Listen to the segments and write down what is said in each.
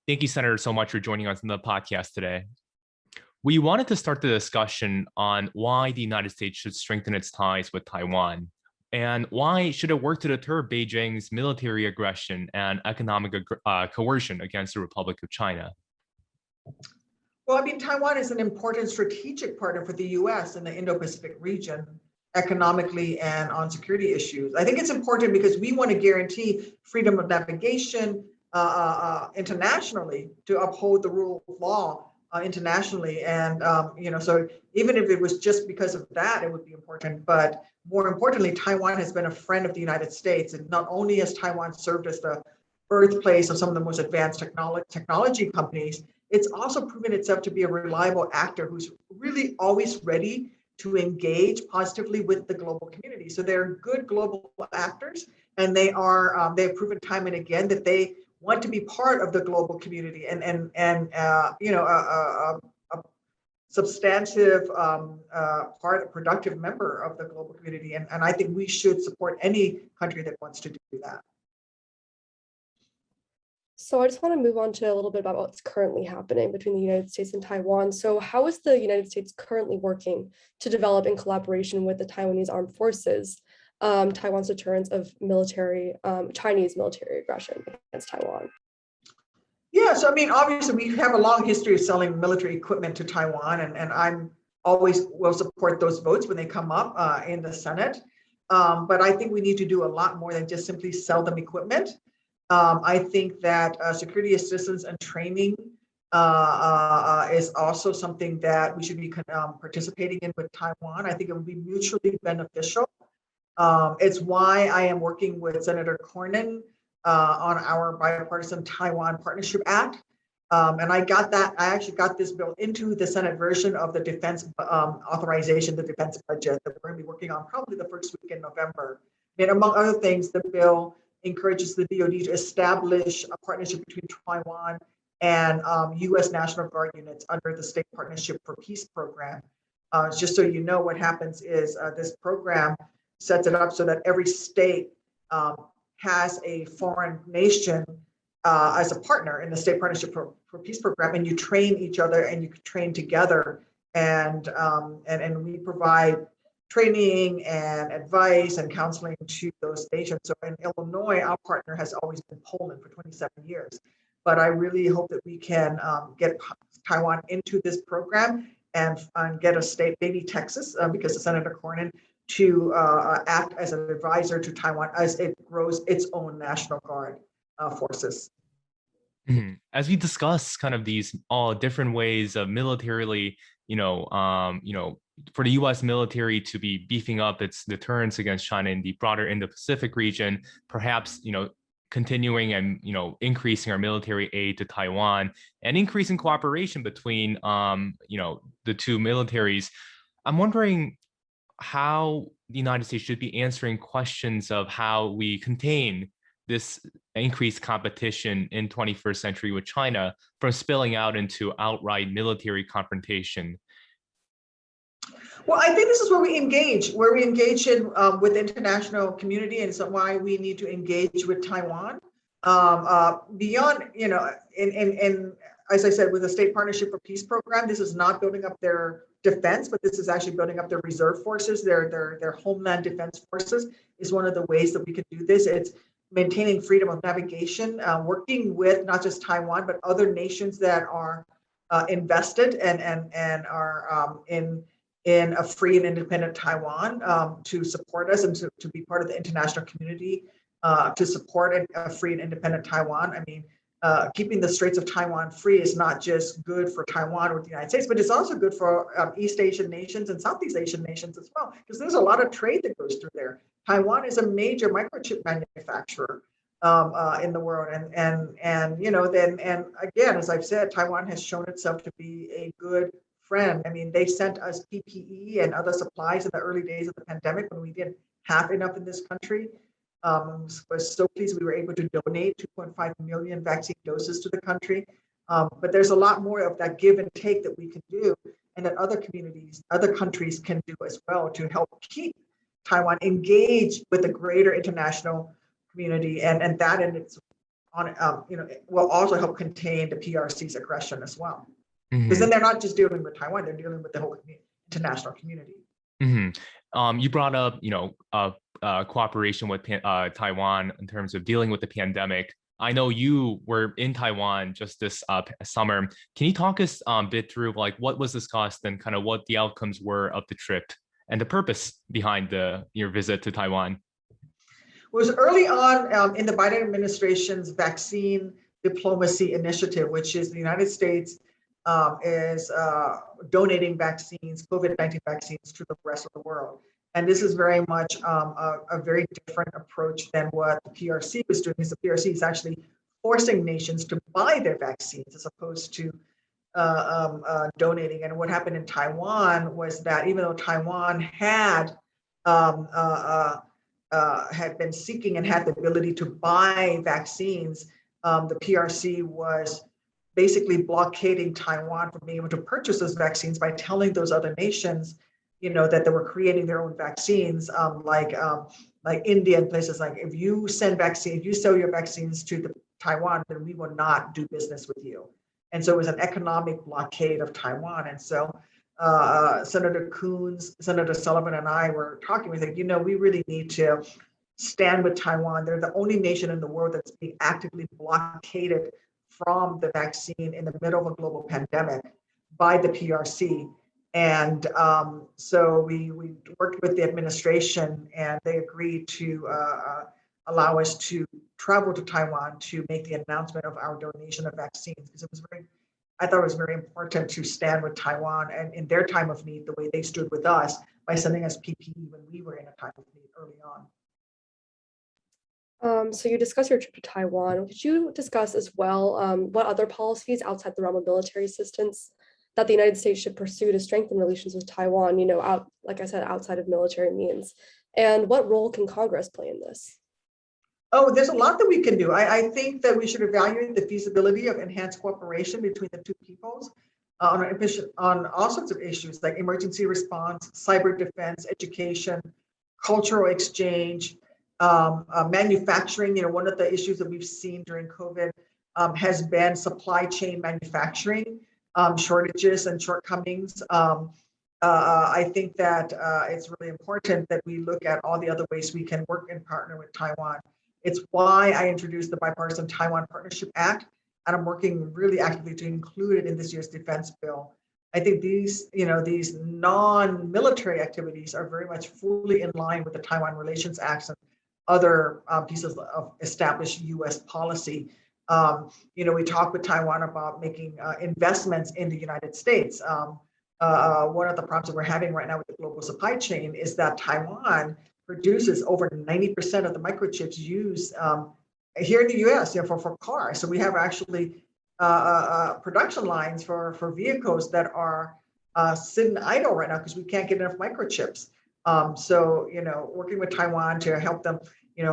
Thank you, Senator, so much for joining us in the podcast today. We wanted to start the discussion on why the United States should strengthen its ties with Taiwan, and why should it work to deter Beijing's military aggression and economic coercion against the Republic of China. Well, I mean, Taiwan is an important strategic partner for the U.S. in the Indo-Pacific region, economically and on security issues. I think it's important because we want to guarantee freedom of navigation internationally, to uphold the rule of law internationally. And, so even if it was just because of that, it would be important. But more importantly, Taiwan has been a friend of the United States. And not only has Taiwan served as the birthplace of some of the most advanced technology companies, it's also proven itself to be a reliable actor who's really always ready to engage positively with the global community. So they're good global actors, and they've proven time and again that they want to be part of the global community and a substantive productive member of the global community. And I think we should support any country that wants to do that. So I just want to move on to a little bit about what's currently happening between the United States and Taiwan. So how is the United States currently working to develop in collaboration with the Taiwanese armed forces, Taiwan's deterrence of Chinese military aggression against Taiwan? Yeah, so I mean, obviously we have a long history of selling military equipment to Taiwan, and I'm always will support those votes when they come up in the Senate. But I think we need to do a lot more than just simply sell them equipment. I think that security assistance and training is also something that we should be participating in with Taiwan. I think it would be mutually beneficial. It's why I am working with Senator Cornyn on our bipartisan Taiwan Partnership Act. And I actually got this bill into the Senate version of the defense authorization, the defense budget that we're going to be working on probably the first week in November. And among other things, the bill encourages the DoD to establish a partnership between Taiwan and U.S. National Guard units under the State Partnership for Peace program. Just so you know, what happens is this program sets it up so that every state has a foreign nation as a partner in the State Partnership for Peace program, and you train each other and you train together, and we provide training and advice and counseling to those nations. So in Illinois, our partner has always been Poland for 27 years. But I really hope that we can get Taiwan into this program and get a state, maybe Texas, because of Senator Cornyn, to act as an advisor to Taiwan as it grows its own National Guard forces. Mm-hmm. As we discuss kind of these all different ways of militarily, for the U.S. military to be beefing up its deterrence against China in the broader Indo-Pacific region, perhaps, continuing and, increasing our military aid to Taiwan and increasing cooperation between, the two militaries. I'm wondering how the United States should be answering questions of how we contain this increased competition in 21st century with China from spilling out into outright military confrontation. Well, I think this is where we engage in with the international community, and so why we need to engage with Taiwan beyond, in as I said, with the State Partnership for Peace program. This is not building up their defense, but this is actually building up their reserve forces, their homeland defense forces is one of the ways that we can do this. It's maintaining freedom of navigation, working with not just Taiwan, but other nations that are invested and are in a free and independent Taiwan to support us and to be part of the international community to support a free and independent Taiwan. I mean, keeping the Straits of Taiwan free is not just good for Taiwan or the United States, but it's also good for East Asian nations and Southeast Asian nations as well, because there's a lot of trade that goes through there. Taiwan is a major microchip manufacturer in the world, and again, as I've said, Taiwan has shown itself to be a good friend. I mean, they sent us PPE and other supplies in the early days of the pandemic when we didn't have enough in this country. Was so pleased we were able to donate 2.5 million vaccine doses to the country. But there's a lot more of that give and take that we can do, and that other countries can do as well to help keep Taiwan engaged with the greater international community, and that in on, will also help contain the PRC's aggression as well. Because Mhm. then they're not just dealing with Taiwan, they're dealing with the whole international community. You brought up, cooperation with Taiwan in terms of dealing with the pandemic. I know you were in Taiwan just this summer. Can you talk us a bit through like what was discussed and kind of what the outcomes were of the trip and the purpose behind your visit to Taiwan? It was early on in the Biden administration's vaccine diplomacy initiative, which is the United States is donating vaccines, COVID-19 vaccines, to the rest of the world. And this is very much a very different approach than what the PRC was doing, because the PRC is actually forcing nations to buy their vaccines as opposed to donating. And what happened in Taiwan was that even though Taiwan had been seeking and had the ability to buy vaccines, the PRC was basically blockading Taiwan from being able to purchase those vaccines by telling those other nations, that they were creating their own vaccines, like India and places like, if you sell your vaccines to Taiwan, then we will not do business with you. And so it was an economic blockade of Taiwan. And so Senator Coons, Senator Sullivan, and I were talking. We think, we really need to stand with Taiwan. They're the only nation in the world that's being actively blockaded from the vaccine in the middle of a global pandemic by the PRC. And so we worked with the administration, and they agreed to allow us to travel to Taiwan to make the announcement of our donation of vaccines, because I thought it was very important to stand with Taiwan and in their time of need, the way they stood with us by sending us PPE when we were in a time of need early on. So you discussed your trip to Taiwan. Could you discuss as well what other policies outside the realm of military assistance that the United States should pursue to strengthen relations with Taiwan, like I said, outside of military means? And what role can Congress play in this? Oh, there's a lot that we can do. I think that we should evaluate the feasibility of enhanced cooperation between the two peoples on all sorts of issues like emergency response, cyber defense, education, cultural exchange, manufacturing. One of the issues that we've seen during COVID has been supply chain manufacturing shortages and shortcomings. I think that it's really important that we look at all the other ways we can work and partner with Taiwan. It's why I introduced the Bipartisan Taiwan Partnership Act, and I'm working really actively to include it in this year's defense bill. I think these non-military activities are very much fully in line with the Taiwan Relations Act and other pieces of established U.S. policy. We talk with Taiwan about making investments in the United States. One of the problems that we're having right now with the global supply chain is that Taiwan produces over 90% of the microchips used here in the U.S. For cars. So we have actually production lines for vehicles that are sitting idle right now because we can't get enough microchips. So working with Taiwan to help them,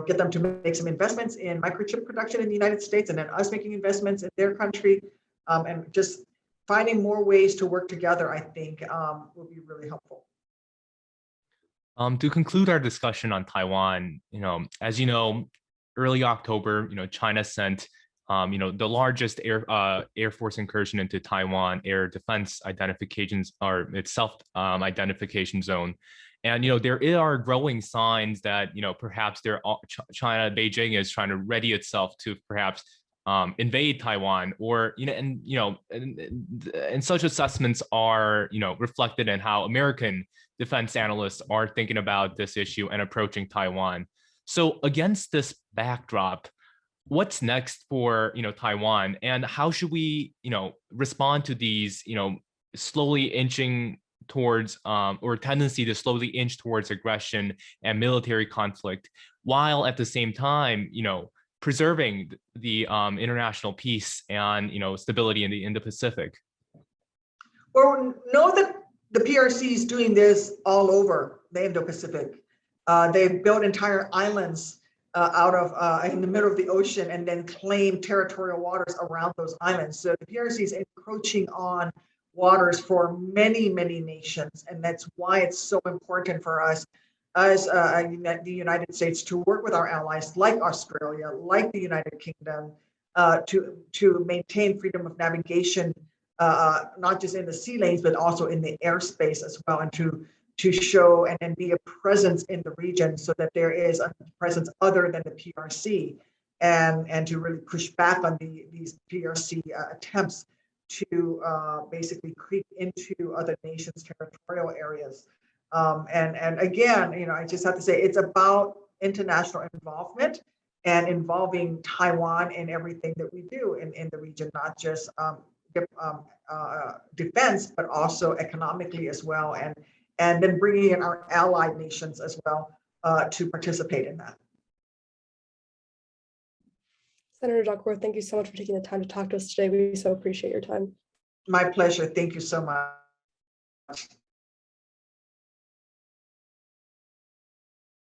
get them to make some investments in microchip production in the United States, and then us making investments in their country, and just finding more ways to work together, I think will be really helpful. To conclude our discussion on Taiwan, as you know, early October, China sent, the largest Air Force incursion into Taiwan air defense identifications or its self-identification zone. And, there are growing signs that, perhaps China, Beijing is trying to ready itself to perhaps invade Taiwan, or, and such assessments are, reflected in how American defense analysts are thinking about this issue and approaching Taiwan. So against this backdrop, what's next for Taiwan, and how should we respond to these slowly inching towards or tendency to slowly inch towards aggression and military conflict, while at the same time preserving the international peace and stability in the Indo-Pacific? Well, know that the PRC is doing this all over the Indo-Pacific. They've built entire islands in the middle of the ocean and then claim territorial waters around those islands. So the PRC is encroaching on waters for many, many nations. And that's why it's so important for us as the United States to work with our allies like Australia, like the United Kingdom, to maintain freedom of navigation, not just in the sea lanes, but also in the airspace as well, and to show and be a presence in the region so that there is a presence other than the PRC, and to really push back on these PRC attempts to basically creep into other nations' territorial areas. And again, I just have to say, it's about international involvement and involving Taiwan in everything that we do in the region, not just defense, but also economically as well, and then bringing in our allied nations as well to participate in that. Senator Duckworth, thank you so much for taking the time to talk to us today. We so appreciate your time. My pleasure. Thank you so much.